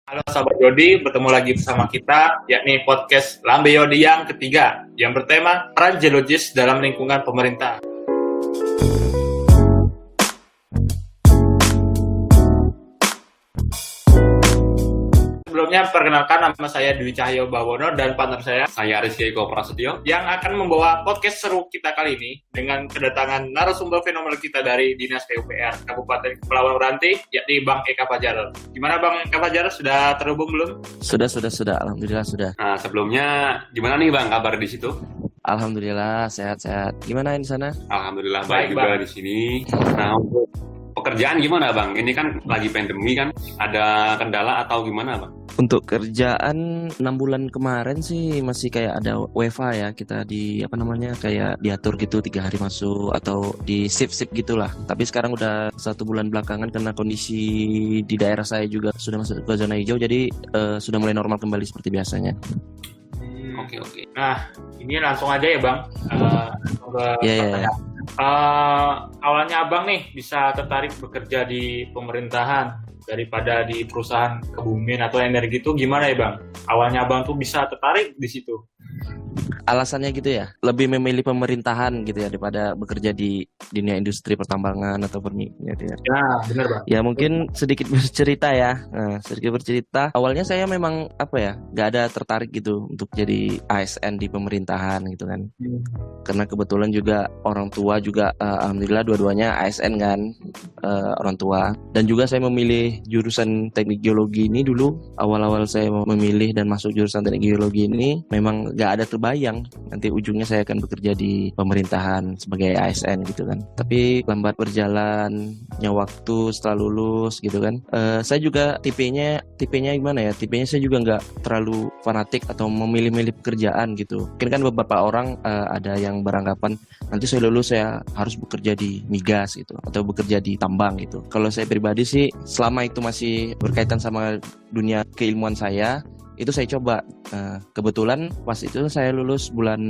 Halo Sahabat Yodi, bertemu lagi bersama kita, yakni podcast Lambe Yodi yang ketiga, yang bertema peran geologis dalam lingkungan pemerintah. Sebelumnya, perkenalkan nama saya Dwi Cahyo Bawono dan partner saya Rizky Eko Prasetyo, yang akan membawa podcast seru kita kali ini dengan kedatangan narasumber fenomenal kita dari Dinas PUPR Kabupaten Kepulauan Meranti, yakni Bang Eka Fajar. Gimana Bang Eka Fajar, sudah terhubung belum? Sudah. Alhamdulillah sudah. Nah, sebelumnya gimana nih Bang kabar di situ? Alhamdulillah sehat-sehat. Gimana di sana? Alhamdulillah Baik, baik juga Bang. di sini. Nah, untuk pekerjaan gimana Bang? Ini kan lagi pandemi kan, ada kendala atau gimana Bang? Untuk kerjaan 6 bulan kemarin sih masih kayak ada WFA ya, kita kayak diatur gitu 3 hari masuk atau di shift gitulah. Tapi sekarang udah 1 bulan belakangan karena kondisi di daerah saya juga sudah masuk ke zona hijau, jadi sudah mulai normal kembali seperti biasanya. Oke. Nah, ini langsung aja ya Bang. Iya. Awalnya Abang nih bisa tertarik bekerja di pemerintahan daripada di perusahaan kebumian atau energi itu gimana ya Bang? Awalnya Abang tuh bisa tertarik di situ. Alasannya gitu ya, lebih memilih pemerintahan gitu ya daripada bekerja di dunia industri pertambangan atau perminyak gitu ya. Ya, benar Bang. Ya mungkin sedikit bercerita ya. Awalnya saya memang nggak ada tertarik gitu untuk jadi ASN di pemerintahan gitu kan. Karena kebetulan juga orang tua juga alhamdulillah dua-duanya ASN kan, orang tua. Dan juga saya memilih jurusan teknik geologi ini dulu. Awal-awal saya memilih dan masuk jurusan teknik geologi ini memang nggak ada terbayang nanti ujungnya saya akan bekerja di pemerintahan sebagai ASN gitu kan. Tapi lambat berjalannya waktu setelah lulus gitu kan. Saya juga tipenya gimana ya? Tipenya saya juga nggak terlalu fanatik atau memilih-milih pekerjaan gitu. Mungkin kan beberapa orang ada yang beranggapan nanti saya lulus saya harus bekerja di migas gitu atau bekerja di tambang gitu. Kalau saya pribadi sih selama itu masih berkaitan sama dunia keilmuan saya, itu saya coba. Kebetulan pas itu saya lulus bulan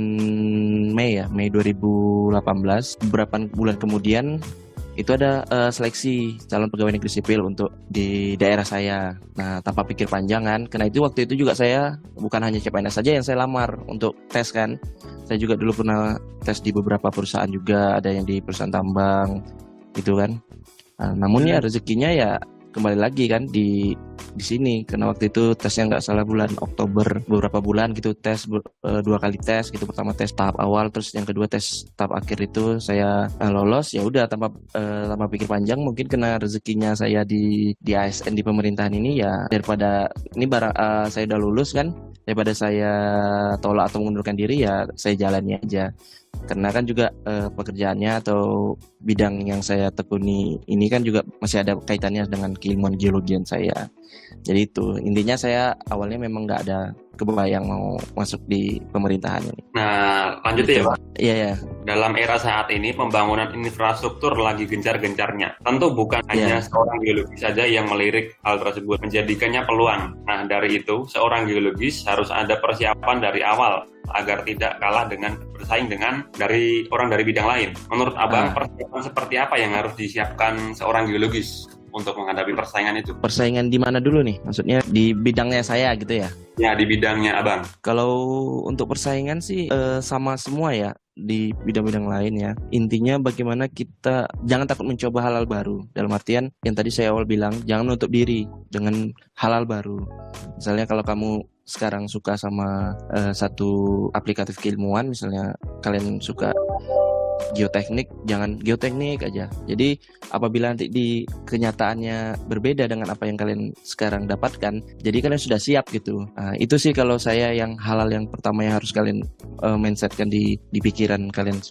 Mei 2018. Beberapa bulan kemudian itu ada seleksi calon pegawai negeri sipil untuk di daerah saya. Nah, tanpa pikir panjang kan, karena itu waktu itu juga saya bukan hanya CPNS saja yang saya lamar untuk tes kan. Saya juga dulu pernah tes di beberapa perusahaan juga, ada yang di perusahaan tambang gitu kan. Namun ya rezekinya ya kembali lagi kan di sini, karena waktu itu tesnya nggak salah bulan Oktober, beberapa bulan gitu tes 2 kali tes gitu. Pertama tes tahap awal, terus yang kedua tes tahap akhir itu saya lolos. Ya udah tanpa pikir panjang, mungkin kena rezekinya saya di ASN di pemerintahan ini ya, daripada ini saya udah lulus kan, daripada saya tolak atau mengundurkan diri ya saya jalani aja. Karena kan juga pekerjaannya atau bidang yang saya tekuni ini kan juga masih ada kaitannya dengan keilmuan geologian saya. Jadi itu intinya, saya awalnya memang nggak ada kebayang mau masuk di pemerintahan ini. Nah, lanjut ya Bang. Iya. Dalam era saat ini pembangunan infrastruktur lagi gencar-gencarnya. Tentu bukan hanya seorang geologis saja yang melirik hal tersebut, menjadikannya peluang. Nah, dari itu seorang geologis harus ada persiapan dari awal agar tidak kalah dengan bersaing dengan orang dari bidang lain. Menurut Abang, persiapan seperti apa yang harus disiapkan seorang geologis untuk menghadapi persaingan itu? Persaingan di mana dulu nih? Maksudnya di bidangnya saya gitu ya? Ya, di bidangnya Abang. Kalau untuk persaingan sih sama semua ya di bidang-bidang lain ya. Intinya bagaimana kita jangan takut mencoba hal-hal baru. Dalam artian yang tadi saya awal bilang, jangan menutup diri dengan hal-hal baru. Misalnya kalau kamu sekarang suka sama satu aplikatif keilmuan, misalnya kalian suka geoteknik, jangan geoteknik aja. Jadi apabila nanti di kenyataannya berbeda dengan apa yang kalian sekarang dapatkan, jadi kalian sudah siap gitu. Itu sih kalau saya yang hal-hal yang pertama yang harus kalian mindsetkan di pikiran kalian,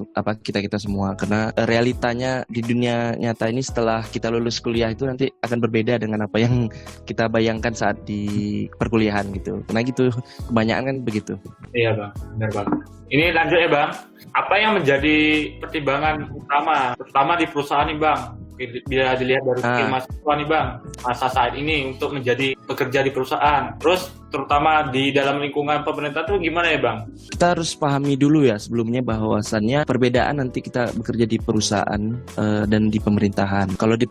kita semua. Karena realitanya di dunia nyata ini setelah kita lulus kuliah itu nanti akan berbeda dengan apa yang kita bayangkan saat di perkuliahan gitu. Karena gitu, kebanyakan kan begitu. Iya Bang, benar Bang. Ini lanjut ya Bang. Apa yang menjadi pertimbangan utama, terutama di perusahaan nih Bang? Bila dilihat dari skill mahasiswa nih Bang, masa saat ini untuk menjadi pekerja di perusahaan. Terus terutama di dalam lingkungan pemerintah tuh gimana ya Bang? Kita harus pahami dulu ya sebelumnya bahwasannya perbedaan nanti kita bekerja di perusahaan dan di pemerintahan. Kalau di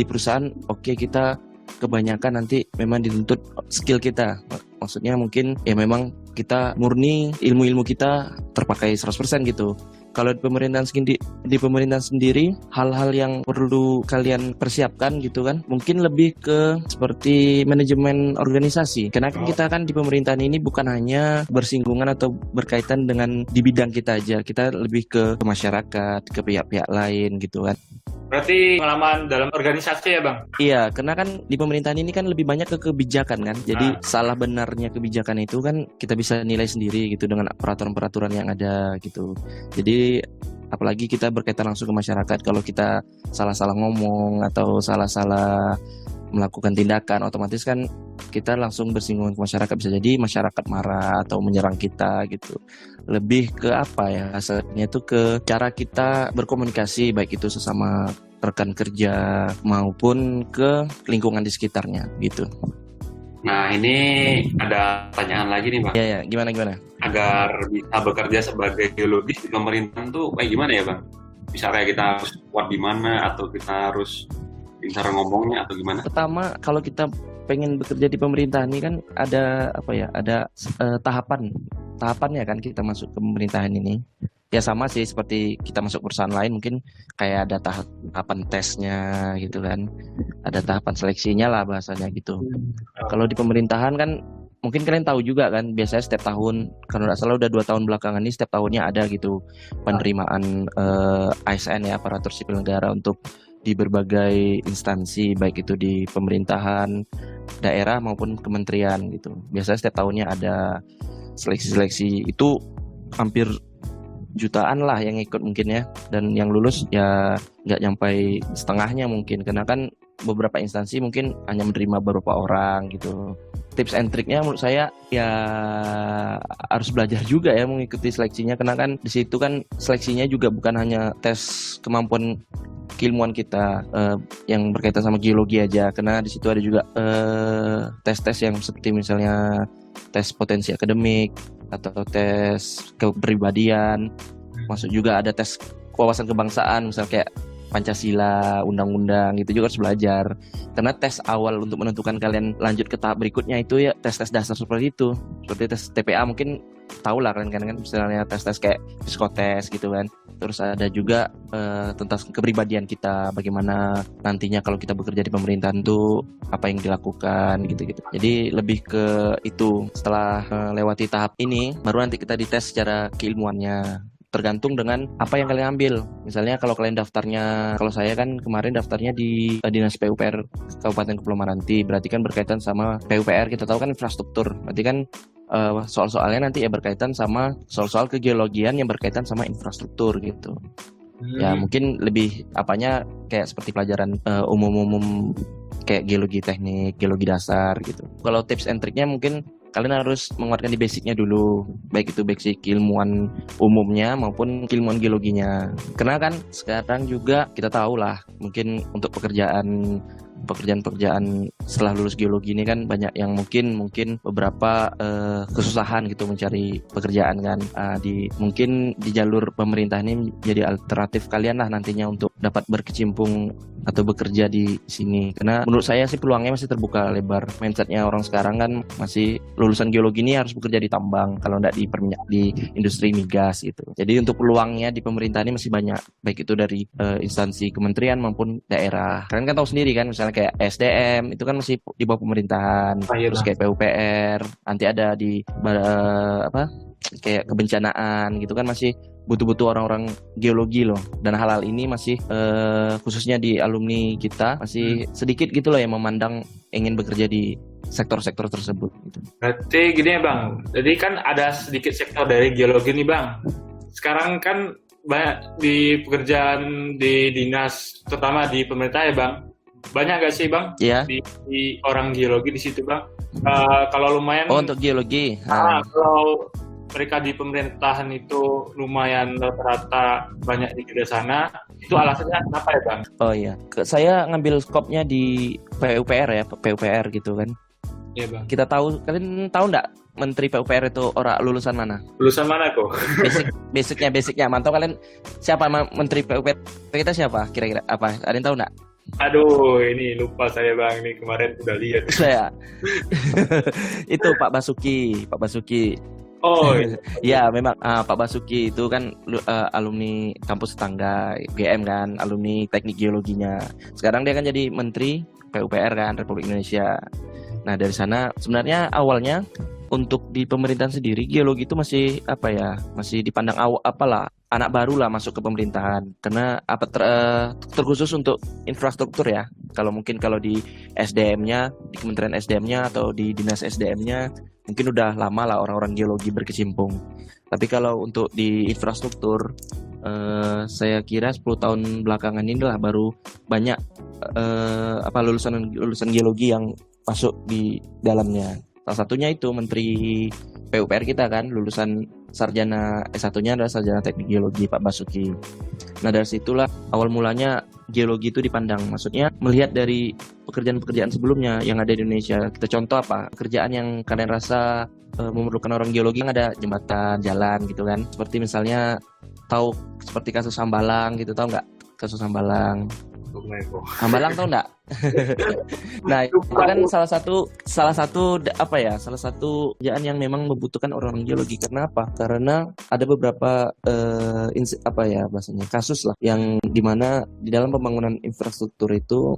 perusahaan, oke, kita kebanyakan nanti memang dituntut skill kita. Maksudnya mungkin ya memang kita murni ilmu-ilmu kita terpakai 100% gitu. Kalau di pemerintahan sendiri hal-hal yang perlu kalian persiapkan gitu kan, mungkin lebih ke seperti manajemen organisasi. Karena kan kita kan di pemerintahan ini bukan hanya bersinggungan atau berkaitan dengan di bidang kita aja, kita lebih ke masyarakat, ke pihak-pihak lain gitu kan. Berarti pengalaman dalam organisasi ya Bang? Iya, karena kan di pemerintahan ini kan lebih banyak ke kebijakan kan. Jadi salah benarnya kebijakan itu kan kita bisa nilai sendiri gitu dengan peraturan-peraturan yang ada gitu. Jadi apalagi kita berkaitan langsung ke masyarakat. Kalau kita salah-salah ngomong atau salah-salah melakukan tindakan, otomatis kan kita langsung bersinggungan ke masyarakat. Bisa jadi masyarakat marah atau menyerang kita gitu. Lebih ke apa ya, hasilnya itu ke cara kita berkomunikasi, baik itu sesama rekan kerja maupun ke lingkungan di sekitarnya gitu. Nah, ini ada pertanyaan lagi nih Bang. Ya, gimana? Agar bisa bekerja sebagai geologis di pemerintahan tuh kayak gimana ya Bang? Misalnya kita harus kuat di mana, atau kita harus pintar ngomongnya, atau gimana? Pertama, kalau kita pengen bekerja di pemerintahan ini kan ada apa ya? Ada tahapannya kan kita masuk ke pemerintahan ini. Ya sama sih seperti kita masuk perusahaan lain, mungkin kayak ada tahapan tesnya gitu kan. Ada tahapan seleksinya lah bahasanya gitu. Kalau di pemerintahan kan mungkin kalian tahu juga kan, biasanya setiap tahun, kalau nggak salah udah 2 tahun belakangan ini setiap tahunnya ada gitu penerimaan ASN ya, aparatur sipil negara, untuk di berbagai instansi, baik itu di pemerintahan daerah maupun kementerian gitu. Biasanya setiap tahunnya ada seleksi-seleksi, itu hampir jutaan lah yang ikut mungkin ya, dan yang lulus ya nggak nyampe setengahnya mungkin, karena kan beberapa instansi mungkin hanya menerima beberapa orang gitu. Tips and triknya menurut saya ya harus belajar juga ya mengikuti seleksinya, karena kan di situ kan seleksinya juga bukan hanya tes kemampuan keilmuan kita yang berkaitan sama geologi aja, karena di situ ada juga tes-tes yang seperti misalnya tes potensi akademik atau tes kepribadian, masuk juga ada tes wawasan kebangsaan, misalnya kayak Pancasila, undang-undang, itu juga harus belajar. Karena tes awal untuk menentukan kalian lanjut ke tahap berikutnya itu ya tes-tes dasar seperti itu. Seperti tes TPA mungkin tahu lah kalian kan, misalnya tes-tes kayak psikotes gitu kan. Terus ada juga tentang kepribadian kita, bagaimana nantinya kalau kita bekerja di pemerintahan tuh apa yang dilakukan gitu-gitu. Jadi lebih ke itu. Setelah melewati tahap ini, baru nanti kita dites secara keilmuannya. Tergantung dengan apa yang kalian ambil. Misalnya kalau kalian daftarnya, kalau saya kan kemarin daftarnya di Dinas PUPR Kabupaten Kepulauan Meranti, berarti kan berkaitan sama PUPR, kita tahu kan infrastruktur. Berarti kan soal-soalnya nanti ya berkaitan sama soal-soal kegeologian yang berkaitan sama infrastruktur gitu. Ya mungkin lebih apanya kayak seperti pelajaran umum-umum kayak geologi teknik, geologi dasar gitu. Kalau tips and triknya mungkin kalian harus menguatkan di basicnya dulu, baik itu basic keilmuan umumnya maupun keilmuan geologinya. Karena kan sekarang juga kita tahu lah, mungkin untuk pekerjaan setelah lulus geologi ini kan banyak yang mungkin beberapa kesusahan gitu mencari pekerjaan kan. Mungkin di jalur pemerintah ini jadi alternatif kalian lah nantinya untuk dapat berkecimpung atau bekerja di sini. Karena menurut saya sih peluangnya masih terbuka lebar. Mindsetnya orang sekarang kan masih lulusan geologi ini harus bekerja di tambang, kalau tidak di industri migas gitu. Jadi untuk peluangnya di pemerintah ini masih banyak, baik itu dari instansi kementerian maupun daerah. Kalian kan tahu sendiri kan, misalnya kayak SDM itu kan masih di bawah pemerintahan, terus kayak PUPR, nanti ada di kayak kebencanaan gitu kan, masih butuh orang-orang geologi loh. Dan hal-hal ini masih khususnya di alumni kita masih sedikit gitu loh yang memandang ingin bekerja di sektor-sektor tersebut gitu. Berarti gini ya Bang, jadi kan ada sedikit sektor dari geologi nih Bang. Sekarang kan banyak di pekerjaan di dinas, terutama di pemerintah ya Bang. Banyak gak sih Bang? Iya. Di orang geologi di situ Bang. Kalau lumayan. Oh, untuk geologi. Kalau mereka di pemerintahan itu lumayan rata-rata banyak di sana, itu alasannya kenapa ya Bang? Oh iya, saya ngambil skopnya di PUPR ya, PUPR gitu kan. Iya Bang. Kita tahu, kalian tahu nggak Menteri PUPR itu orang lulusan mana? Lulusan mana kok? Basicnya. Mantau kalian siapa Menteri PUPR kita siapa? Kira-kira apa? Ada yang tahu nggak? Aduh, ini lupa saya Bang, ini kemarin udah lihat. Saya itu Pak Basuki. Oh, iya. Ya memang Pak Basuki itu kan alumni kampus tetangga UGM kan, alumni teknik geologinya. Sekarang dia kan jadi Menteri PUPR kan Republik Indonesia. Nah dari sana sebenarnya awalnya untuk di pemerintahan sendiri geologi itu masih apa ya, masih dipandang anak baru lah masuk ke pemerintahan karena terkhusus untuk infrastruktur ya. Kalau di SDM-nya, di Kementerian SDM-nya atau di Dinas SDM-nya mungkin udah lama lah orang-orang geologi berkecimpung. Tapi kalau untuk di infrastruktur, saya kira 10 tahun belakangan ini lah baru banyak lulusan geologi yang masuk di dalamnya. Salah satunya itu Menteri PUPR kita kan, lulusan sarjana S1-nya adalah sarjana teknik geologi Pak Basuki. Nah dari situlah awal mulanya geologi itu dipandang, maksudnya melihat dari pekerjaan-pekerjaan sebelumnya yang ada di Indonesia. Kita contoh apa? Pekerjaan yang kalian rasa memerlukan orang geologi, yang ada jembatan, jalan gitu kan. Seperti misalnya seperti kasus Hambalang gitu, tahu nggak kasus Hambalang? Hambalang tahu nggak? Nah itu kan salah satu pekerjaan yang memang membutuhkan orang geologi. Karena apa? Karena ada beberapa kasus lah yang dimana di dalam pembangunan infrastruktur itu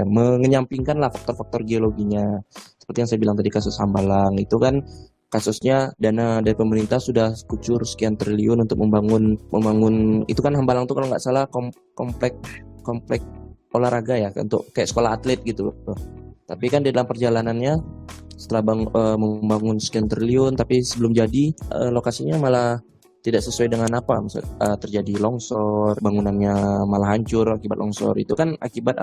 mengenyampingkan lah faktor-faktor geologinya. Seperti yang saya bilang tadi kasus Hambalang itu kan kasusnya dana dari pemerintah sudah kucur sekian triliun untuk membangun itu kan Hambalang itu kalau nggak salah komplek olahraga ya, untuk kayak sekolah atlet gitu. Tapi kan di dalam perjalanannya setelah membangun sekian triliun, tapi sebelum jadi lokasinya malah tidak sesuai dengan terjadi longsor, bangunannya malah hancur akibat longsor. Itu kan akibat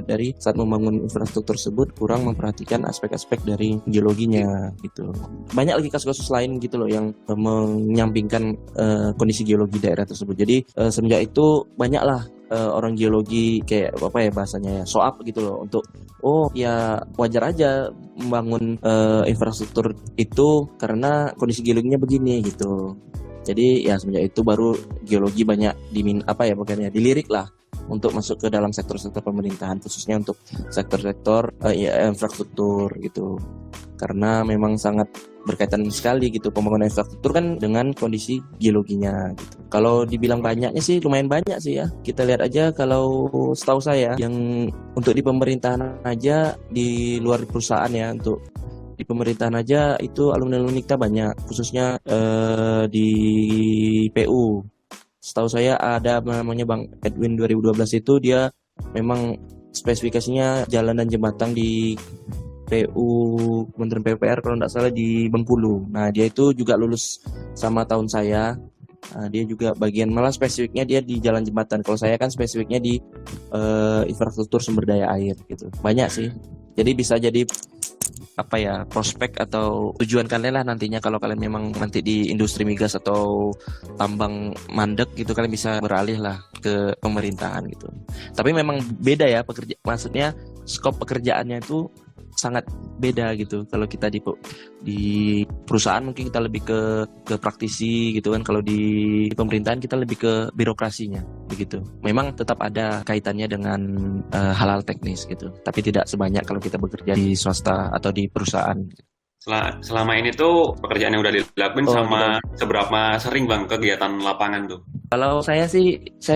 dari saat membangun infrastruktur tersebut kurang memperhatikan aspek-aspek dari geologinya gitu. Banyak lagi kasus-kasus lain gitu loh yang menyampingkan kondisi geologi daerah tersebut. Jadi semenjak itu banyaklah orang geologi kayak bahasanya ya, soap gitu loh, untuk wajar aja membangun infrastruktur itu karena kondisi geologinya begini gitu. Jadi ya semenjak itu baru geologi banyak dilirik lah untuk masuk ke dalam sektor-sektor pemerintahan, khususnya untuk sektor-sektor infrastruktur gitu. Karena memang sangat berkaitan sekali gitu pembangunan infrastruktur kan dengan kondisi geologinya gitu. Kalau dibilang banyaknya sih lumayan banyak sih ya. Kita lihat aja kalau setahu saya yang untuk di pemerintahan aja, di luar perusahaan ya, untuk di pemerintahan aja itu alumni kita banyak, khususnya di PU. Setahu saya ada namanya Bang Edwin 2012, itu dia memang spesifikasinya jalan dan jembatan di PU Kementerian PUPR kalau tidak salah di Bengkulu. Nah dia itu juga lulus sama tahun saya. Dia juga bagian, malah spesifiknya dia di jalan jembatan. Kalau saya kan spesifiknya di infrastruktur sumber daya air gitu. Banyak sih. Jadi bisa jadi prospek atau tujuan kalian lah nantinya, kalau kalian memang nanti di industri migas atau tambang mandek gitu, kalian bisa beralih lah ke pemerintahan gitu. Tapi memang beda ya maksudnya skop pekerjaannya itu sangat beda gitu. Kalau kita di perusahaan mungkin kita lebih ke praktisi gitu kan. Kalau di pemerintahan kita lebih ke birokrasinya begitu. Memang tetap ada kaitannya dengan hal-hal teknis gitu. Tapi tidak sebanyak kalau kita bekerja di swasta atau di perusahaan. Selama ini tuh pekerjaan yang udah dilakuin seberapa sering Bang kegiatan lapangan tuh? Kalau saya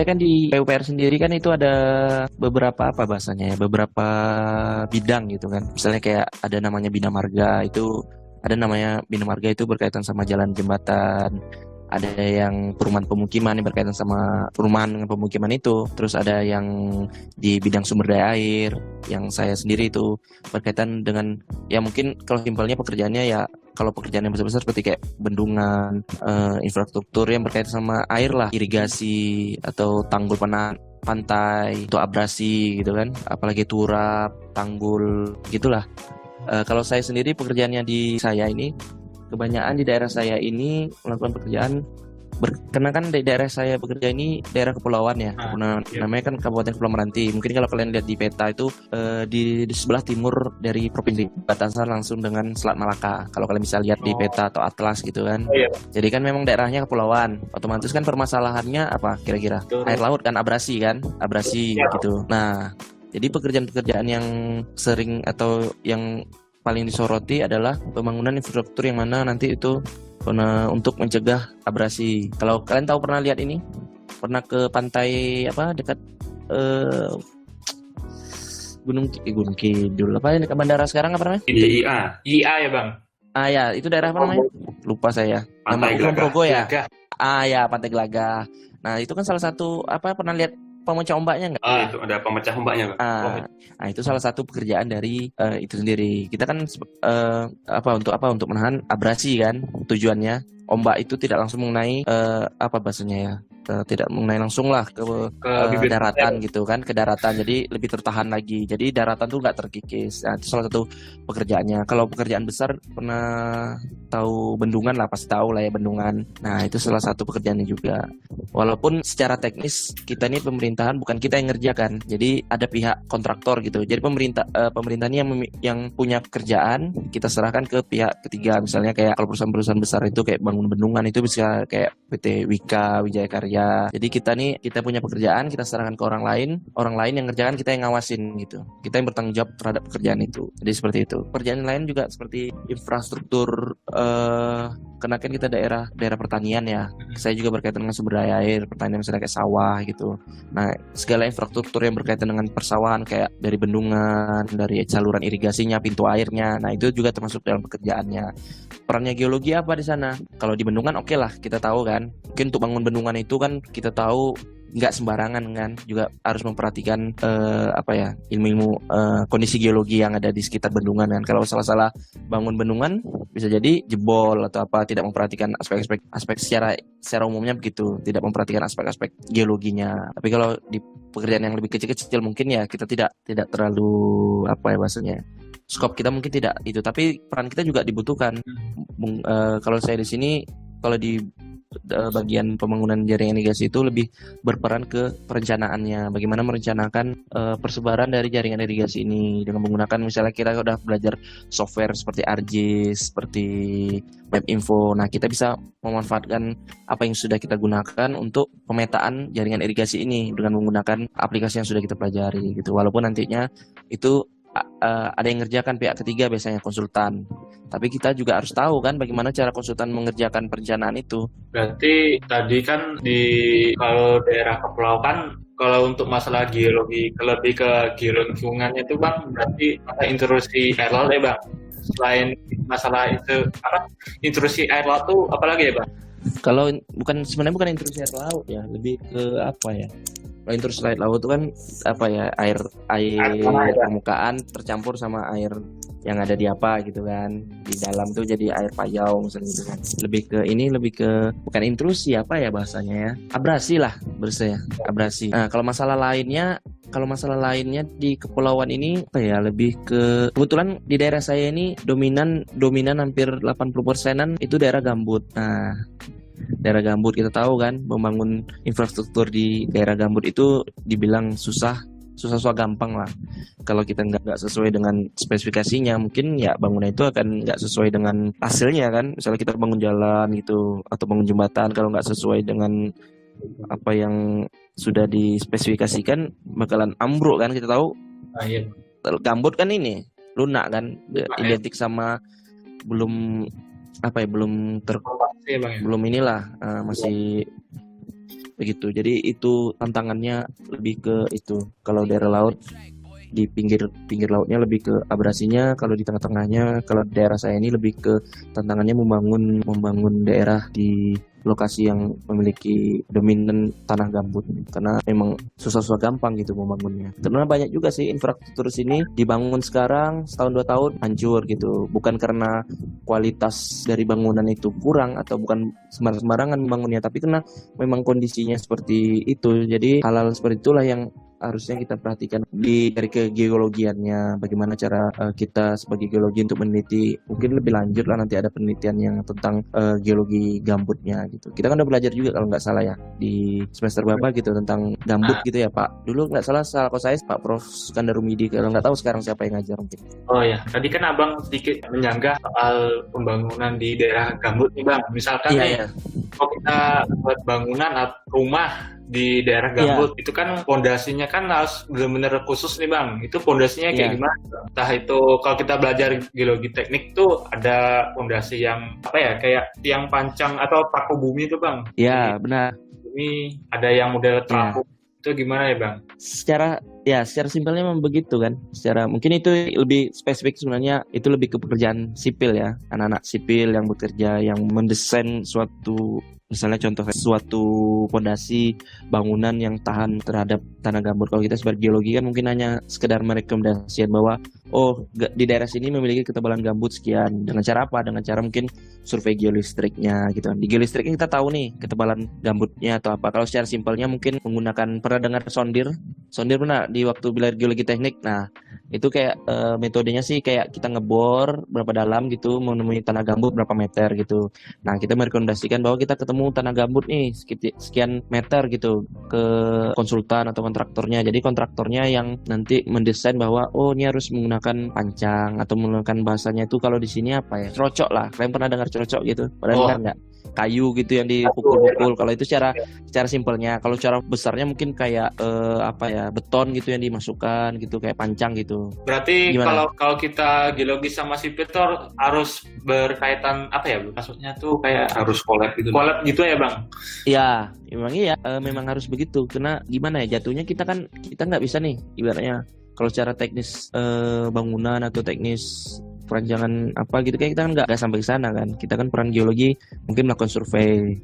kan di PUPR sendiri kan itu ada beberapa beberapa bidang gitu kan. Misalnya kayak ada namanya Bina Marga, itu berkaitan sama jalan jembatan. Ada yang perumahan pemukiman yang berkaitan sama perumahan dengan pemukiman itu. Terus ada yang di bidang sumber daya air, yang saya sendiri itu berkaitan dengan, ya mungkin kalau simpelnya pekerjaannya ya, kalau pekerjaan yang besar-besar seperti kayak bendungan, infrastruktur yang berkaitan sama air lah, irigasi atau tanggul pantai, atau abrasi gitu kan, apalagi turap, tanggul gitulah. Kalau saya sendiri pekerjaannya di saya ini, kebanyakan di daerah saya ini melakukan pekerjaan Karena kan di daerah saya bekerja ini daerah kepulauan ya, Iya. namanya kan Kabupaten Kepulauan Meranti. Mungkin kalau kalian lihat di peta itu di sebelah timur dari provinsi, batasan langsung dengan Selat Malaka. Kalau kalian bisa lihat di peta atau atlas gitu kan. Oh iya. Jadi kan memang daerahnya kepulauan. Otomatis kan permasalahannya apa kira-kira? Betul. Air laut kan, abrasi Iya. gitu. Nah, jadi pekerjaan-pekerjaan yang sering atau yang paling disoroti adalah pembangunan infrastruktur yang mana nanti itu untuk mencegah abrasi. Kalau kalian tahu pernah lihat ini, pernah ke pantai apa dekat Gunung Kidul apa dekat bandara sekarang apa namanya? IIA, IA ya bang. Ah ya, itu daerah apa namanya? Lupa saya. Pantai Kulon Gelagah. Progo ya. Gelagah. Ah ya, Pantai Gelagah. Nah, itu kan salah satu apa pernah lihat pemecah ombaknya nggak? Itu ada pemecah ombaknya, Pak. Nah, itu salah satu pekerjaan dari itu sendiri. Kita kan untuk menahan abrasi kan tujuannya. Ombak itu tidak langsung mengenai apa bahasanya ya? Tidak mengenai langsung lah ke bibir daratan gitu kan, ke daratan. Jadi lebih tertahan lagi. Jadi daratan tuh nggak terkikis. Nah, itu salah satu pekerjaannya. Kalau pekerjaan besar pernah tahu bendungan lah, pasti tahu lah ya bendungan. Nah, itu salah satu pekerjaannya juga. Walaupun secara teknis kita ini pemerintahan bukan kita yang ngerjakan. Jadi ada pihak kontraktor gitu. Jadi pemerintah ini yang punya kerjaan kita serahkan ke pihak ketiga. Misalnya kayak kalau perusahaan-perusahaan besar itu kayak bangun bendungan itu bisa kayak PT Wika, Wijaya Karya. Jadi kita punya pekerjaan, kita serahkan ke orang lain yang ngerjakan, kita yang ngawasin gitu. Kita yang bertanggung jawab terhadap pekerjaan itu. Jadi seperti itu. Pekerjaan lain juga seperti infrastruktur karena kan kita daerah pertanian ya. Saya juga berkaitan dengan sumber daya air, pertanian misalnya kayak sawah gitu. Nah, segala infrastruktur yang berkaitan dengan persawahan kayak dari bendungan, dari saluran irigasinya, pintu airnya. Nah, itu juga termasuk dalam pekerjaannya. Perannya geologi apa di sana? Kalau di bendungan oke lah, kita tahu kan. Mungkin untuk bangun bendungan itu kan kita tahu nggak sembarangan kan, juga harus memperhatikan ilmu-ilmu kondisi geologi yang ada di sekitar bendungan kan. Kalau salah-salah bangun bendungan bisa jadi jebol atau apa, tidak memperhatikan aspek secara umumnya begitu, tidak memperhatikan aspek-aspek geologinya. Tapi kalau di pekerjaan yang lebih kecil-kecil mungkin ya kita tidak terlalu skop kita mungkin tidak itu, tapi peran kita juga dibutuhkan. Kalau saya di sini, kalau di bagian pembangunan jaringan irigasi itu lebih berperan ke perencanaannya, bagaimana merencanakan persebaran dari jaringan irigasi ini dengan menggunakan misalnya kita udah belajar software seperti ArcGIS, seperti MapInfo. Nah, kita bisa memanfaatkan apa yang sudah kita gunakan untuk pemetaan jaringan irigasi ini dengan menggunakan aplikasi yang sudah kita pelajari gitu. Walaupun nantinya itu ada yang ngerjakan pihak ketiga, biasanya konsultan. Tapi kita juga harus tahu kan bagaimana cara konsultan mengerjakan perencanaan itu. Berarti tadi kan kalau daerah kepulauan kan, kalau untuk masalah geologi lebih ke geologi lingkungannya itu bang, berarti ada intrusi air laut ya bang. Selain masalah itu intrusi air laut tuh apalagi ya bang? Kalau sebenarnya bukan intrusi air laut ya, lebih ke apa ya? Kalau intrusi air laut itu kan air permukaan tercampur sama air yang ada di di dalam tuh jadi air payau misalnya gitu kan. Lebih ke bukan intrusi bahasanya ya, abrasi lah abrasi. Nah, kalau masalah lainnya di kepulauan ini lebih ke, kebetulan di daerah saya ini dominan hampir 80%-an itu daerah gambut. Nah, daerah gambut kita tahu kan, membangun infrastruktur di daerah gambut itu dibilang susah gampang lah. Kalau kita nggak sesuai dengan spesifikasinya, mungkin ya bangunan itu akan nggak sesuai dengan hasilnya kan. Misalnya kita bangun jalan gitu atau bangun jembatan, kalau nggak sesuai dengan apa yang sudah dispesifikasikan bakalan ambruk kan. Kita tahu gambut kan ini lunak kan, identik sama belum masih begitu. Jadi itu tantangannya lebih ke itu. Kalau daerah laut di pinggir lautnya lebih ke abrasinya, kalau di tengah-tengahnya, kalau daerah saya ini lebih ke tantangannya membangun daerah di lokasi yang memiliki dominan tanah gambut, karena memang susah gampang gitu membangunnya. Karena banyak juga sih infrastruktur sini dibangun sekarang setahun 2 tahun hancur gitu, bukan karena kualitas dari bangunan itu kurang atau bukan sembarangan membangunnya, tapi karena memang kondisinya seperti itu. Jadi hal-hal seperti itulah yang harusnya kita perhatikan dari kegeologiannya, bagaimana cara kita sebagai geologi untuk meneliti, mungkin lebih lanjut lah nanti ada penelitian yang tentang geologi gambutnya gitu. Kita kan udah belajar juga kalau nggak salah ya di semester berapa gitu tentang gambut gitu ya Pak. Dulu nggak salah kalau saya Pak Prof Skandar Rumidi, kalau nggak tahu sekarang siapa yang ngajar mungkin. Oh ya, tadi kan Abang sedikit menyanggah soal pembangunan di daerah gambut nih Bang. Misalkan nih, Iya. kalau kita buat bangunan atau rumah di daerah gambut, itu kan fondasinya kan harus benar-benar khusus nih Bang. Itu fondasinya kayak Iya. gimana? Entah itu kalau kita belajar geologi teknik tuh ada fondasi yang apa ya, kayak tiang pancang atau paku bumi itu Bang. Iya, benar. Ini ada yang model terapung. Itu gimana ya Bang? Secara simpelnya memang begitu kan. Secara mungkin itu lebih spesifik sebenarnya, itu lebih ke pekerjaan sipil ya. Anak-anak sipil yang bekerja, yang mendesain suatu, misalnya contoh suatu fondasi bangunan yang tahan terhadap tanah gambut. Kalau kita sebagai geologi kan mungkin hanya sekedar merekomendasikan bahwa di daerah sini memiliki ketebalan gambut sekian. Dengan cara apa? Dengan cara mungkin survei geolistriknya gitu kan. Di geolistriknya kita tahu nih ketebalan gambutnya atau apa. Kalau secara simpelnya mungkin menggunakan, pernah dengar sondir pernah di waktu belajar geologi teknik. Nah itu kayak metodenya sih kayak kita ngebor berapa dalam gitu, menemui tanah gambut berapa meter gitu. Nah kita merekomendasikan bahwa kita ketemu tanah gambut nih sekian meter gitu ke konsultan atau kontraktornya. Jadi kontraktornya yang nanti mendesain bahwa ini harus menggunakan pancang atau menggunakan bahasanya itu kalau di sini apa ya, cerocok lah. Kalian pernah dengar cerocok gitu? Pernah dengar nggak? Kayu gitu yang dipukul-pukul. Kalau itu secara simpelnya. Kalau cara besarnya mungkin kayak beton gitu yang dimasukkan gitu, kayak pancang gitu. Berarti Gimana? kalau kita geologi sama sipil tuh harus berkaitan apa ya? Maksudnya tuh kayak Harus collab gitu. collab gitu ya Bang? Iya, memang harus begitu. Karena gimana ya, jatuhnya kita nggak bisa nih ibaratnya kalau secara teknis bangunan atau teknis perancangan apa gitu, kayak kita kan nggak sampai ke sana kan. Kita kan peran geologi mungkin melakukan survei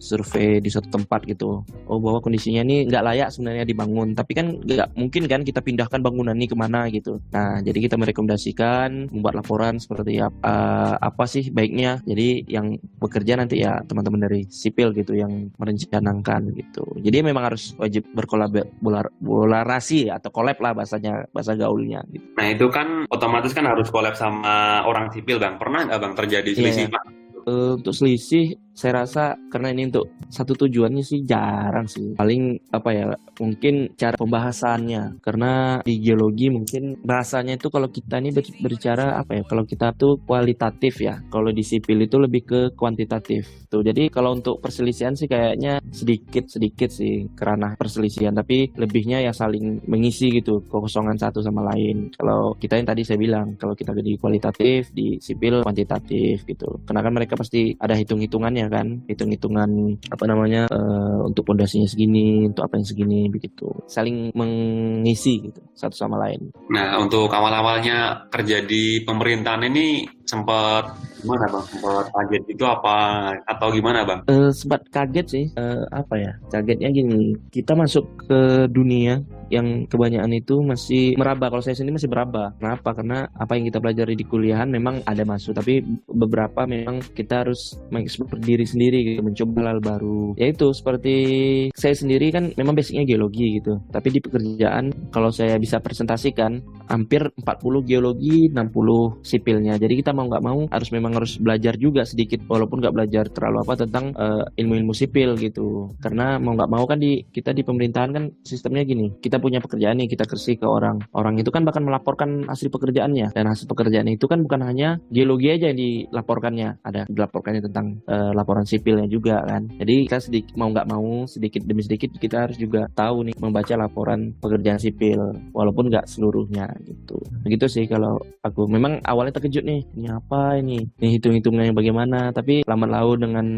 di suatu tempat gitu. Bahwa kondisinya ini nggak layak sebenarnya dibangun, tapi kan nggak mungkin kan kita pindahkan bangunan ini kemana gitu. Nah jadi kita merekomendasikan membuat laporan seperti apa sih baiknya. Jadi yang bekerja nanti ya teman-teman dari sipil gitu yang merencanakan gitu. Jadi memang harus wajib berkolaborasi atau collab lah bahasa gaulnya gitu. Nah itu kan otomatis kan harus collab sama orang sipil Bang. Pernah nggak Bang terjadi selisih Pak? Untuk selisih saya rasa karena ini untuk satu tujuannya sih jarang sih. Paling mungkin cara pembahasannya, karena di geologi mungkin bahasanya itu kalau kita ini berbicara kalau kita tuh kualitatif ya, kalau di sipil itu lebih ke kuantitatif tuh. Jadi kalau untuk perselisihan sih kayaknya sedikit sih kerana perselisihan, tapi lebihnya ya saling mengisi gitu kekosongan satu sama lain. Kalau kita yang tadi saya bilang, kalau kita di kualitatif, di sipil kuantitatif gitu, karena kan mereka pasti ada hitung-hitungannya kan, hitung-hitungan untuk pondasinya segini, untuk apa yang segini, begitu saling mengisi gitu satu sama lain. Nah untuk awal-awalnya kerja di pemerintahan ini sempat gimana Bang? Sempat kaget gitu apa atau gimana Bang? Sempat kaget sih. Kagetnya gini, kita masuk ke dunia yang kebanyakan itu masih meraba. Kalau saya sendiri masih meraba. Kenapa? Karena apa yang kita pelajari di kuliahan memang ada masuk, tapi beberapa memang kita harus mengeksplor diri sendiri gitu, mencoba hal baru. Yaitu seperti saya sendiri kan memang basicnya geologi gitu, tapi di pekerjaan kalau saya bisa presentasikan hampir 40 geologi, 60 sipilnya. Jadi kita mau nggak mau harus belajar juga sedikit, walaupun nggak belajar terlalu tentang ilmu-ilmu sipil gitu. Karena mau nggak mau kan kita di pemerintahan kan sistemnya gini, kita punya pekerjaan nih, kita kasih ke orang itu kan bahkan melaporkan hasil pekerjaannya, dan hasil pekerjaan itu kan bukan hanya geologi aja yang dilaporkannya, ada dilaporkannya tentang laporan sipilnya juga kan. Jadi kita mau nggak mau sedikit demi sedikit kita harus juga tahu nih membaca laporan pekerjaan sipil, walaupun nggak seluruhnya gitu. Begitu sih kalau aku. Memang awalnya terkejut nih, ini apa ini hitung-hitungannya bagaimana, tapi lambat laun dengan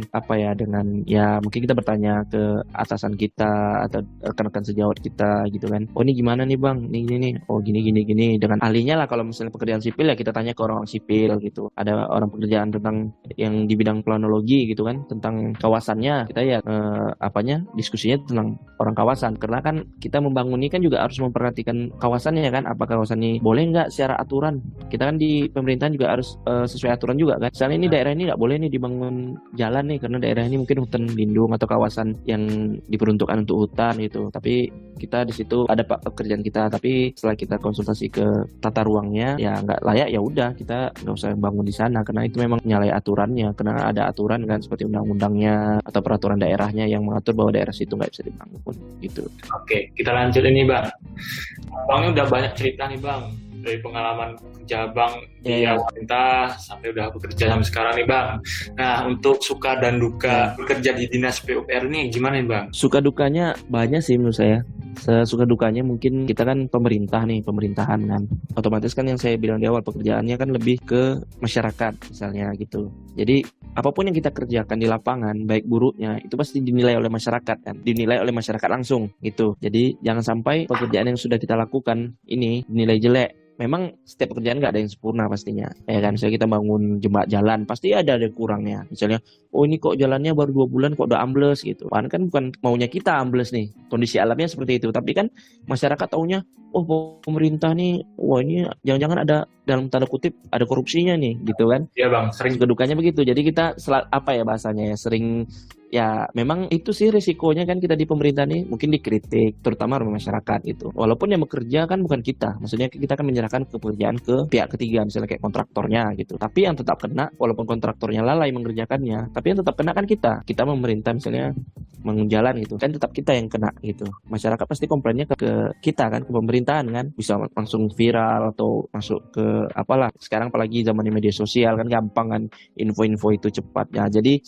mungkin kita bertanya ke atasan kita atau rekan-rekan sejawat kita gitu kan, ini gimana nih Bang, ini nih, gini dengan ahlinya lah. Kalau misalnya pekerjaan sipil ya kita tanya ke orang sipil gitu. Ada orang pekerjaan tentang yang di bidang planologi gitu kan, tentang kawasannya, kita ya diskusinya tentang orang kawasan, karena kan kita membangun ini kan juga harus memperhatikan kawasannya kan, apakah kawasan ini boleh nggak secara aturan. Kita kan di pemerintahan juga harus sesuai aturan juga kan. Misalnya ini daerah ini nggak boleh nih dibangun jalan nih, karena daerah ini mungkin hutan lindung atau kawasan yang diperuntukkan untuk hutan gitu, tapi kita di situ itu ada pekerjaan kita, tapi setelah kita konsultasi ke tata ruangnya ya nggak layak, ya udah kita nggak usah bangun di sana karena itu memang menyalahi aturannya, karena ada aturan kan seperti undang-undangnya atau peraturan daerahnya yang mengatur bahwa daerah situ nggak bisa dibangun gitu. Oke, kita lanjut ini Bang. Bang ini udah banyak cerita nih Bang, dari pengalaman kerja Bang di Iya. awal perintah sampai udah bekerja sampai sekarang nih Bang. Nah, untuk suka dan duka bekerja di dinas PUPR ini gimana nih Bang? Suka dukanya banyak sih menurut saya. Sesuka dukanya mungkin kita kan pemerintah nih, pemerintahan kan. Otomatis kan yang saya bilang di awal pekerjaannya kan lebih ke masyarakat misalnya gitu. Jadi apapun yang kita kerjakan di lapangan, baik buruknya, itu pasti dinilai oleh masyarakat kan. Dinilai oleh masyarakat langsung gitu. Jadi jangan sampai pekerjaan yang sudah kita lakukan ini dinilai jelek. Memang setiap pekerjaan nggak ada yang sempurna pastinya, ya kan. Misalnya kita bangun jembatan jalan, pasti ada kurangnya. Misalnya, oh ini kok jalannya baru 2 bulan kok udah ambles gitu. Kan bukan maunya kita ambles nih, kondisi alamnya seperti itu. Tapi kan masyarakat taunya, oh pemerintah nih, wah ini jangan-jangan ada dalam tanda kutip ada korupsinya nih, gitu kan. Iya Bang, sering Kedukanya begitu. Jadi kita apa ya bahasanya ya, sering ya memang itu sih risikonya kan kita di pemerintah nih mungkin dikritik terutama oleh masyarakat gitu. Walaupun yang bekerja kan bukan kita. Maksudnya kita kan menyerahkan pekerjaan ke pihak ketiga misalnya kayak kontraktornya gitu. Tapi yang tetap kena walaupun kontraktornya lalai mengerjakannya, tapi yang tetap kena kan kita. Kita pemerintah misalnya menjalan gitu kan tetap kita yang kena gitu. Masyarakat pasti komplainnya ke kita kan, ke pemerintahan kan. Bisa langsung viral atau masuk ke apalah. Sekarang apalagi zaman media sosial kan gampang kan info-info itu cepat. Ya jadi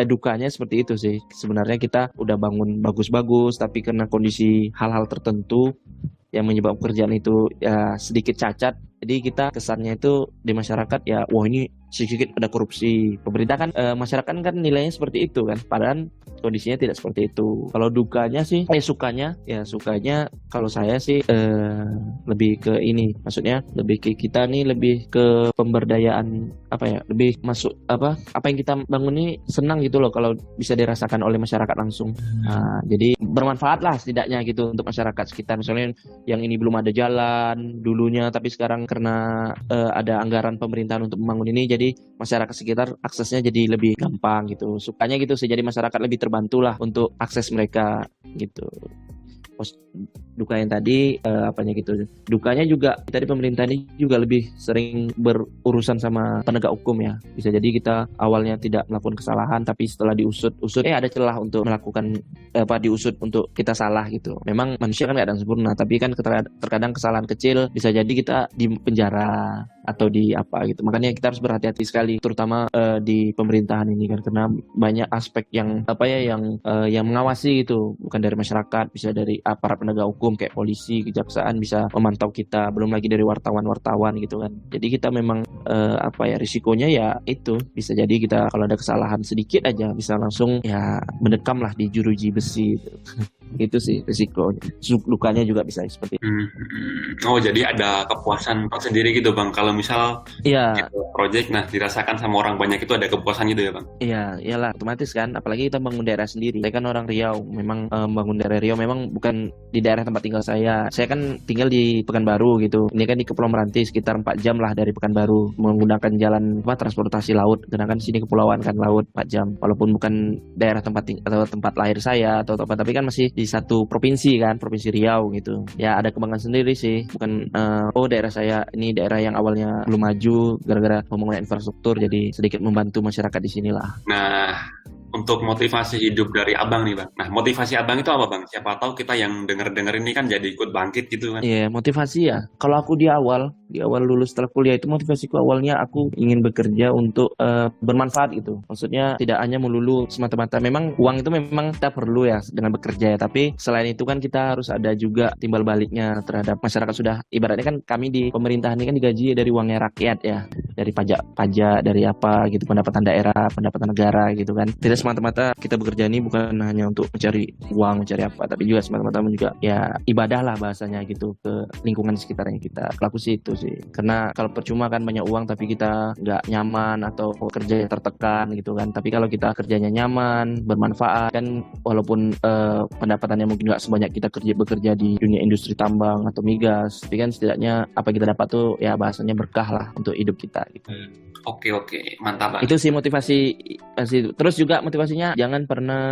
dukanya seperti itu sih. Sebenarnya kita udah bangun bagus-bagus tapi karena kondisi hal-hal tertentu yang menyebabkan pekerjaan itu ya sedikit cacat. Jadi kita kesannya itu di masyarakat ya wah ini sedikit ada korupsi. Pemerintah kan masyarakat kan nilainya seperti itu kan. Padahal kondisinya tidak seperti itu. Kalau dukanya sih sukanya kalau saya sih lebih ke ini. Maksudnya lebih ke kita nih lebih ke pemberdayaan lebih masuk apa yang kita bangun ini senang gitu loh kalau bisa dirasakan oleh masyarakat langsung. Nah, jadi bermanfaat lah setidaknya gitu untuk masyarakat sekitar. Misalnya yang ini belum ada jalan dulunya tapi sekarang karena ada anggaran pemerintahan untuk membangun ini jadi masyarakat sekitar aksesnya jadi lebih gampang gitu. Sukanya gitu sih jadi masyarakat lebih terbantu lah untuk akses mereka gitu. Duka yang tadi gitu. Dukanya juga kita di pemerintah ini juga lebih sering berurusan sama penegak hukum ya. Bisa jadi kita awalnya tidak melakukan kesalahan tapi setelah diusut ada celah untuk melakukan diusut untuk kita salah gitu. Memang manusia kan nggak ada yang sempurna tapi kan terkadang kesalahan kecil bisa jadi kita di penjara atau di apa gitu. Makanya kita harus berhati-hati sekali terutama di pemerintahan ini kan karena banyak aspek yang yang mengawasi gitu, bukan dari masyarakat, bisa dari aparat penegak hukum kayak polisi, kejaksaan bisa memantau kita, belum lagi dari wartawan gitu kan. Jadi kita memang risikonya ya itu bisa jadi kita kalau ada kesalahan sedikit aja bisa langsung ya mendekam lah di jeruji besi gitu. Itu sih risikonya. Lukanya juga bisa seperti itu. Oh jadi ada kepuasan sendiri gitu Bang kalau misal Iya. project dirasakan sama orang banyak itu ada kepuasan gitu ya Bang? Iya, iyalah otomatis kan. Apalagi kita bangun daerah sendiri. Saya kan orang Riau, memang bangun daerah Riau memang bukan di daerah tempat tinggal saya. Saya kan tinggal di Pekanbaru gitu. Ini kan di Kepulauan Meranti sekitar 4 jam lah dari Pekanbaru menggunakan jalan transportasi laut. Karena kan sini kepulauan kan laut 4 jam. Walaupun bukan daerah tempat lahir saya atau apa, tapi kan masih di satu provinsi kan, Provinsi Riau gitu. Ya ada kebanggaan sendiri sih. Bukan daerah saya ini daerah yang awalnya belum maju gara-gara pembangunan infrastruktur jadi sedikit membantu masyarakat di sinilah. Nah, untuk motivasi hidup dari Abang nih Bang. Nah, motivasi Abang itu apa Bang? Siapa tahu kita yang denger ini kan jadi ikut bangkit gitu kan. Iya, motivasi ya. Kalau aku di awal lulus setelah kuliah itu motivasiku awalnya aku ingin bekerja untuk bermanfaat gitu. Maksudnya tidak hanya melulu semata-mata. Memang uang itu memang kita perlu ya dengan bekerja ya. Tapi selain itu kan kita harus ada juga timbal baliknya terhadap masyarakat. Sudah ibaratnya kan kami di pemerintahan ini kan digaji dari uangnya rakyat ya. Dari pajak, dari apa gitu, pendapatan daerah, pendapatan negara gitu kan. Tidak semata-mata kita bekerja ini bukan hanya untuk mencari uang, mencari apa, tapi juga semata-mata juga ya ibadah lah bahasanya gitu ke lingkungan di sekitarnya kita. Kalau aku sih itu sih. Karena kalau percuma kan banyak uang tapi kita nggak nyaman atau kerja tertekan gitu kan. Tapi kalau kita kerjanya nyaman, bermanfaat kan walaupun pendapatannya mungkin nggak sebanyak kita bekerja di dunia industri tambang atau migas, tapi kan setidaknya apa kita dapat tuh ya bahasanya berkah lah untuk hidup kita gitu. Oke, mantap Bang. Itu sih motivasi pasti. Terus juga motivasinya jangan pernah,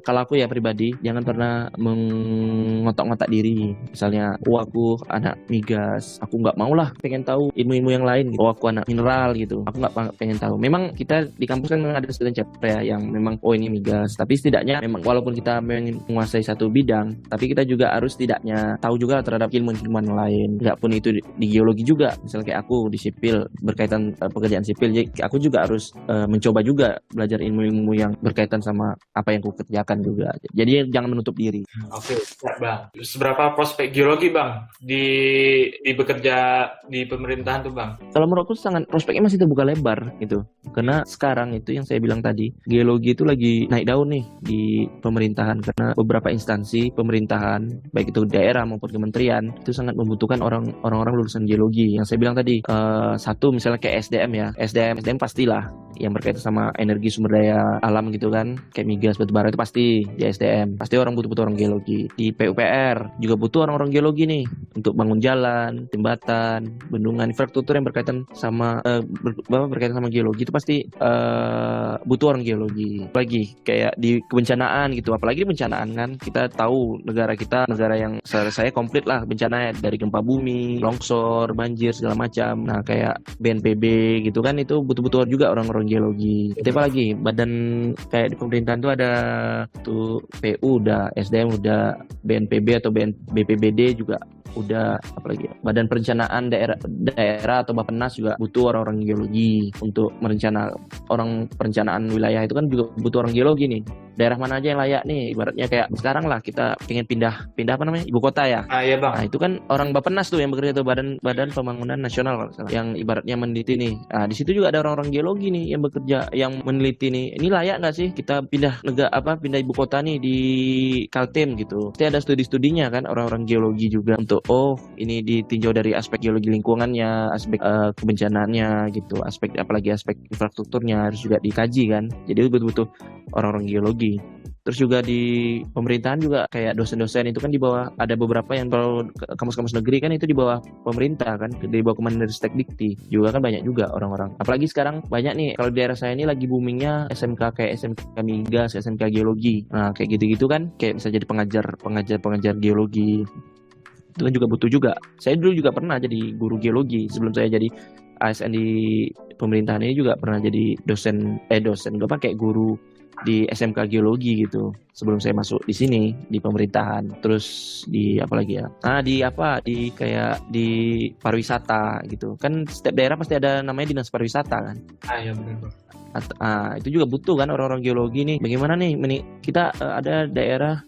kalau aku ya pribadi, jangan pernah mengotak-ngotak diri. Misalnya, aku anak migas, aku nggak mau lah pengen tahu ilmu-ilmu yang lain gitu. Aku anak mineral gitu, aku nggak pengen tahu. Memang kita di kampus kan ada student chapter ya yang memang ini migas, tapi setidaknya memang walaupun kita menguasai satu bidang, tapi kita juga harus setidaknya tahu juga terhadap ilmu-ilmu yang lain. Nggak pun itu di geologi juga, misalnya kayak aku di sipil berkaitan pekerjaan sipil, jadi aku juga harus mencoba juga belajar ilmu-ilmu yang berkaitan sama apa yang aku kerjakan juga. Jadi jangan menutup diri. Oke, siap Bang. Seberapa prospek geologi Bang di bekerja di pemerintahan tuh Bang? Kalau menurutku sangat prospeknya masih terbuka lebar gitu. Karena sekarang itu yang saya bilang tadi, geologi itu lagi naik daun nih di pemerintahan karena beberapa instansi pemerintahan baik itu daerah maupun kementerian itu sangat membutuhkan orang-orang lulusan geologi. Yang saya bilang tadi, satu misalnya kayak SDM ya. SDM pastilah yang berkaitan sama energi sumber daya alam gitu kan, kayak migas, batubara itu pasti di SDM. Pasti orang butuh orang geologi. Di PUPR juga butuh orang-orang geologi nih untuk bangun jalan, jembatan, bendungan, infrastruktur yang berkaitan sama berkaitan sama geologi itu pasti butuh orang geologi. Apalagi kayak di kebencanaan gitu, apalagi di bencanaan kan kita tahu negara kita negara yang saya komplit lah bencana dari gempa bumi, longsor, banjir segala macam. Nah kayak BNPB gitu kan itu butuh juga orang-orang geologi. Itu apa lagi badan kayak di pemerintahan tuh ada tuh PU udah, SDM udah, BNPB atau BPBD juga udah, apalagi badan perencanaan daerah atau Bappenas juga butuh orang-orang geologi untuk orang perencanaan wilayah itu kan juga butuh orang geologi nih. Daerah mana aja yang layak nih, ibaratnya kayak sekarang lah kita pengen pindah apa namanya, ibu kota ya. Iya Bang. Nah itu kan orang Bappenas tuh yang bekerja tuh, badan pembangunan nasional kalau salah, yang ibaratnya meneliti nih. Nah di situ juga ada orang-orang geologi nih yang bekerja, yang meneliti nih, ini layak nggak sih kita pindah pindah ibu kota nih di Kaltim gitu. Pasti ada studi-studinya kan orang-orang geologi juga untuk ini ditinjau dari aspek geologi lingkungannya, aspek kebencanaannya gitu, apalagi aspek infrastrukturnya harus juga dikaji kan. Jadi betul-betul orang-orang geologi. Terus juga di pemerintahan juga kayak dosen-dosen itu kan di bawah, ada beberapa yang kalau kampus-kampus negeri kan itu di bawah pemerintah kan, di bawah Kemendikbud Dikti juga kan banyak juga orang-orang. Apalagi sekarang banyak nih kalau di daerah saya ini lagi boomingnya SMK kayak SMK Migas, SMK Geologi. Nah kayak gitu-gitu kan kayak bisa jadi pengajar geologi. Itu kan juga butuh juga. Saya dulu juga pernah jadi guru geologi sebelum saya jadi ASN di pemerintahan ini, juga pernah jadi dosen kayak guru di SMK Geologi gitu sebelum saya masuk di sini di pemerintahan. Terus di apa lagi ya? Di pariwisata gitu. Kan setiap daerah pasti ada namanya dinas pariwisata kan. Iya benar. Itu juga butuh kan orang-orang geologi nih. Bagaimana nih kita ada daerah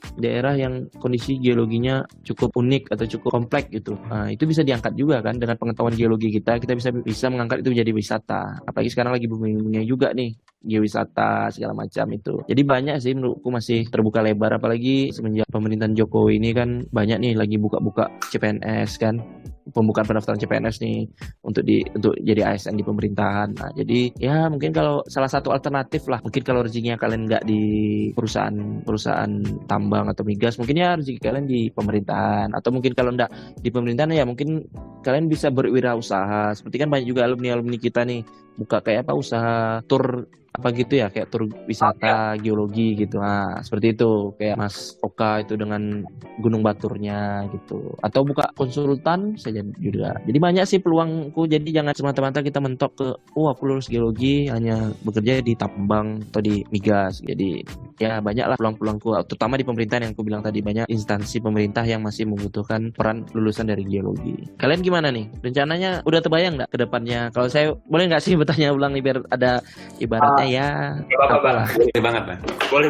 yang kondisi geologinya cukup unik atau cukup kompleks gitu. Itu bisa diangkat juga kan dengan pengetahuan geologi kita bisa mengangkat itu menjadi wisata. Apalagi sekarang lagi booming-boomingnya juga nih geowisata segala macam itu. Jadi banyak sih menurutku masih terbuka lebar, apalagi semenjak pemerintahan Jokowi ini kan banyak nih lagi buka-buka CPNS kan. Pembukaan pendaftaran CPNS nih untuk jadi ASN di pemerintahan. Nah, jadi ya mungkin kalau salah satu alternatif lah, mungkin kalau rezekinya kalian nggak di perusahaan tambang atau migas, mungkin ya rezeki kalian di pemerintahan, atau mungkin kalau nggak di pemerintahan ya mungkin kalian bisa berwirausaha. Seperti kan banyak juga alumni kita nih buka kayak usaha tur apa gitu ya, kayak tur wisata geologi gitu. Nah, seperti itu kayak Mas Oka itu dengan Gunung Baturnya gitu, atau buka konsultan saja juga. Jadi banyak sih peluangku, jadi jangan semata-mata kita mentok ke aku lulus geologi hanya bekerja di tambang atau di migas. Jadi ya banyaklah peluang-peluangku, terutama di pemerintahan yang aku bilang tadi, banyak instansi pemerintah yang masih membutuhkan peran lulusan dari geologi. Kalian gimana nih? Rencananya udah terbayang nggak ke depannya? Kalau saya boleh nggak sih bertanya ulang nih biar ada ibaratnya Boleh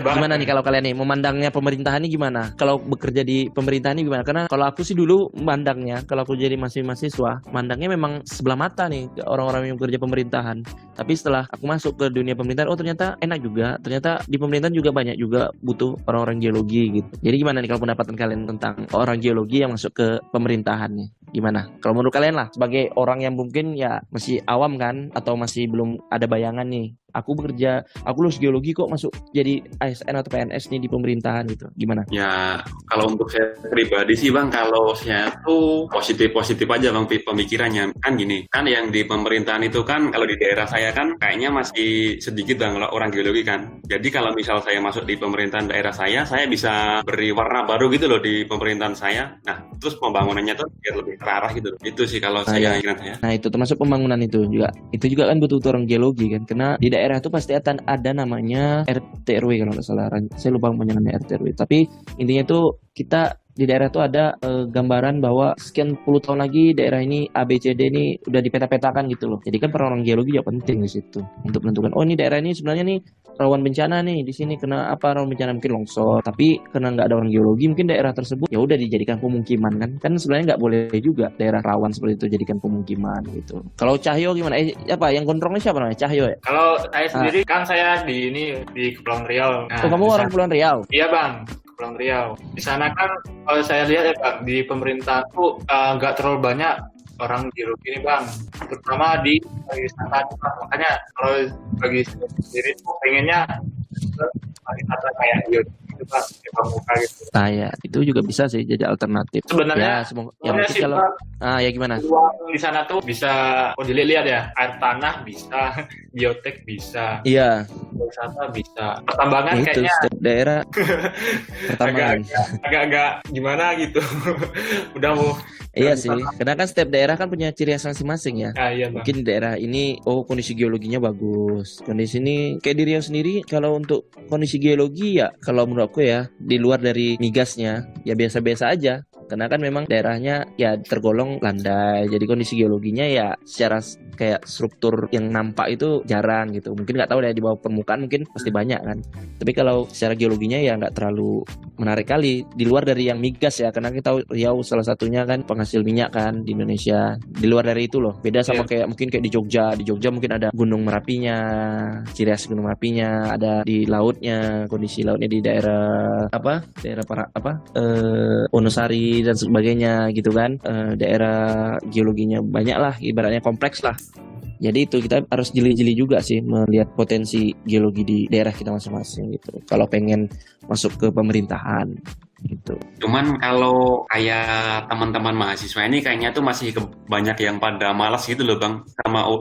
banget. Gimana nih kalau kalian nih memandangnya pemerintahan ini gimana? Kalau bekerja di pemerintahan ini gimana? Karena kalau aku sih dulu memandangnya, kalau aku jadi masih mahasiswa, mandangnya memang sebelah mata nih ke orang-orang yang bekerja pemerintahan. Tapi setelah aku masuk ke dunia pemerintahan, ternyata enak juga. Ternyata di pemerintahan juga banyak juga butuh orang-orang geologi gitu. Jadi gimana nih kalau pendapatan kalian tentang orang geologi yang masuk ke pemerintahan nih? Gimana? Kalau menurut kalian lah, sebagai orang yang mungkin ya masih awam kan, atau masih belum ada bayangan nih aku lulus geologi kok masuk jadi ASN atau PNS nih di pemerintahan gitu. Gimana? Ya, kalau untuk saya pribadi sih Bang, kalau saya tuh positif-positif aja Bang pemikirannya. Kan gini, kan yang di pemerintahan itu kan kalau di daerah saya kan kayaknya masih sedikit Bang orang geologi kan. Jadi kalau misal saya masuk di pemerintahan daerah saya bisa beri warna baru gitu loh di pemerintahan saya. Nah, terus pembangunannya tuh biar lebih terarah gitu loh. Itu sih kalau saya ingat saya. Nah, itu termasuk pembangunan itu juga. Itu juga kan butuh orang geologi kan. Karena di daerah itu pasti akan ada namanya RT RW kalau nggak salah. Saya lupa namanya RT RW. Tapi intinya tuh kita di daerah itu ada gambaran bahwa sekian puluh tahun lagi daerah ini ABCD ini udah dipeta-petakan gitu loh. Jadi kan peran orang geologi juga penting di situ untuk menentukan ini daerah ini sebenarnya nih rawan bencana nih di sini kena apa rawan bencana mungkin longsor. Tapi karena nggak ada orang geologi mungkin daerah tersebut ya udah dijadikan pemukiman kan sebenarnya nggak boleh juga daerah rawan seperti itu jadikan pemukiman gitu. Kalau Cahyo gimana? Apa yang kontrolnya siapa namanya? Cahyo ya? Kalau saya sendiri kan saya di Kepulauan Riau. Nah, kamu orang Kepulauan Riau? Iya Bang. Kepulauan Riau. Di sana kan kalau saya lihat ya Bang, di pemerintahan tuh nggak terlalu banyak orang geologi ini Bang, terutama di wisata Bang. Makanya kalau bagi saya sendiri tuh pengennya wisata kayak geologi gitu Bang, di Pramuka gitu. Nah ya, itu juga bisa sih jadi alternatif. Sebenarnya ya mungkin kalau ya gimana? Di sana tuh bisa dilihat ya, air tanah bisa, biotek bisa. Iya. Wisata bisa. Pertambangan itu, kayaknya setiap daerah pertambangan. agak gimana gitu. Udah mau. Iya sih, karena kan setiap daerah kan punya ciri khas masing-masing ya. Iya, mungkin daerah ini kondisi geologinya bagus. Kondisi ini kayak diri yang sendiri kalau untuk kondisi geologi ya kalau menurut aku ya di luar dari migasnya ya biasa-biasa aja. Karena kan memang daerahnya ya tergolong landai. Jadi kondisi geologinya ya secara kayak struktur yang nampak itu jarang gitu. Mungkin nggak tahu deh di bawah permukaan mungkin pasti banyak kan. Tapi kalau secara geologinya ya nggak terlalu menarik kali di luar dari yang migas ya. Karena kita tahu Riau salah satunya kan penghasil minyak kan di Indonesia. Di luar dari itu loh. Beda sama kayak mungkin kayak di Jogja. Di Jogja mungkin ada Gunung Merapinya, ciri khas Gunung Merapinya, ada di lautnya, kondisi lautnya di daerah Wonosari dan sebagainya gitu kan. Daerah geologinya banyak lah, ibaratnya kompleks lah. Jadi itu kita harus jeli-jeli juga sih melihat potensi geologi di daerah kita masing-masing gitu. Kalau pengen masuk ke pemerintahan gitu. Cuman kalau kayak teman-teman mahasiswa ini kayaknya tuh masih banyak yang pada malas gitu loh Bang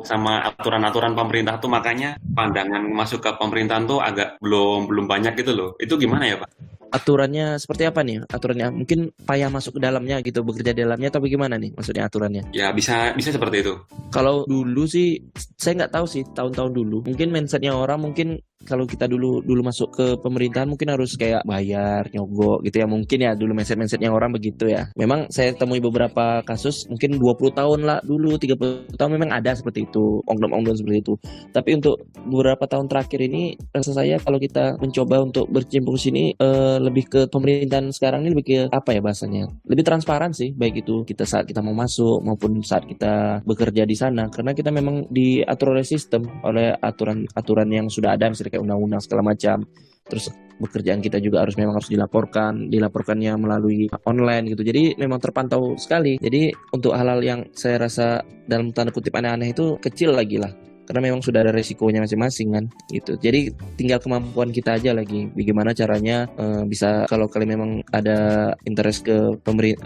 sama aturan-aturan pemerintah tuh, makanya pandangan masuk ke pemerintahan tuh agak belum banyak gitu loh. Itu gimana ya Pak? Aturannya seperti apa nih? Aturannya mungkin payah masuk ke dalamnya gitu, bekerja di dalamnya, tapi gimana nih maksudnya aturannya? Ya bisa seperti itu. Kalau dulu sih saya nggak tahu sih, tahun-tahun dulu mungkin mindsetnya orang mungkin kalau kita dulu masuk ke pemerintahan mungkin harus kayak bayar, nyogok gitu ya. Mungkin ya dulu mindsetnya orang begitu ya. Memang saya temui beberapa kasus mungkin 20 tahun lah dulu, 30 tahun memang ada seperti itu, oknum-oknum seperti itu. Tapi untuk beberapa tahun terakhir ini rasa saya kalau kita mencoba untuk berkecimpung sini lebih ke pemerintahan sekarang ini lebih ke apa ya bahasanya? Lebih transparan sih, baik itu kita saat kita mau masuk maupun saat kita bekerja di sana, karena kita memang diatur oleh sistem, oleh aturan yang sudah ada misalnya kayak undang-undang segala macam. Terus pekerjaan kita juga memang harus dilaporkannya melalui online gitu. Jadi memang terpantau sekali. Jadi untuk hal-hal yang saya rasa dalam tanda kutip aneh-aneh itu kecil lagi lah. Karena memang sudah ada resikonya masing-masing kan gitu. Jadi tinggal kemampuan kita aja lagi. Bagaimana caranya bisa, kalau kalian memang ada interest ke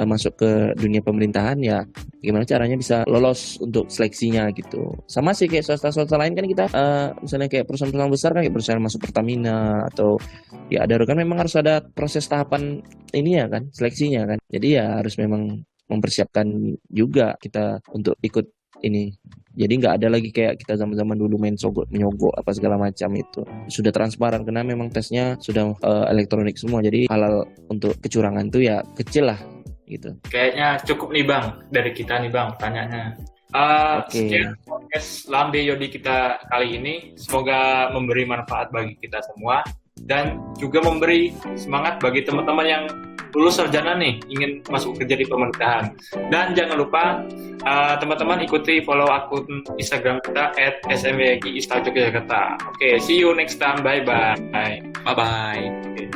masuk ke dunia pemerintahan ya, gimana caranya bisa lolos untuk seleksinya gitu. Sama sih kayak swasta lain kan kita misalnya kayak perusahaan-perusahaan besar kan kayak perusahaan masuk Pertamina atau ya ada kan memang harus ada proses tahapan ini ya kan, seleksinya kan. Jadi ya harus memang mempersiapkan juga kita untuk ikut ini. Jadi nggak ada lagi kayak kita zaman-zaman dulu main menyogok apa segala macam itu. Sudah transparan karena memang tesnya sudah elektronik semua. Jadi halal untuk kecurangan itu ya kecil lah gitu. Kayaknya cukup nih Bang dari kita nih Bang tanyanya. Sekian podcast Lambe Yodi kita kali ini. Semoga memberi manfaat bagi kita semua dan juga memberi semangat bagi teman-teman yang lulus sarjana nih ingin masuk kerja di pemerintahan. Dan jangan lupa teman-teman ikuti follow akun Instagram kita @smwgi Jakarta. Oke, see you next time. Bye bye. Bye bye.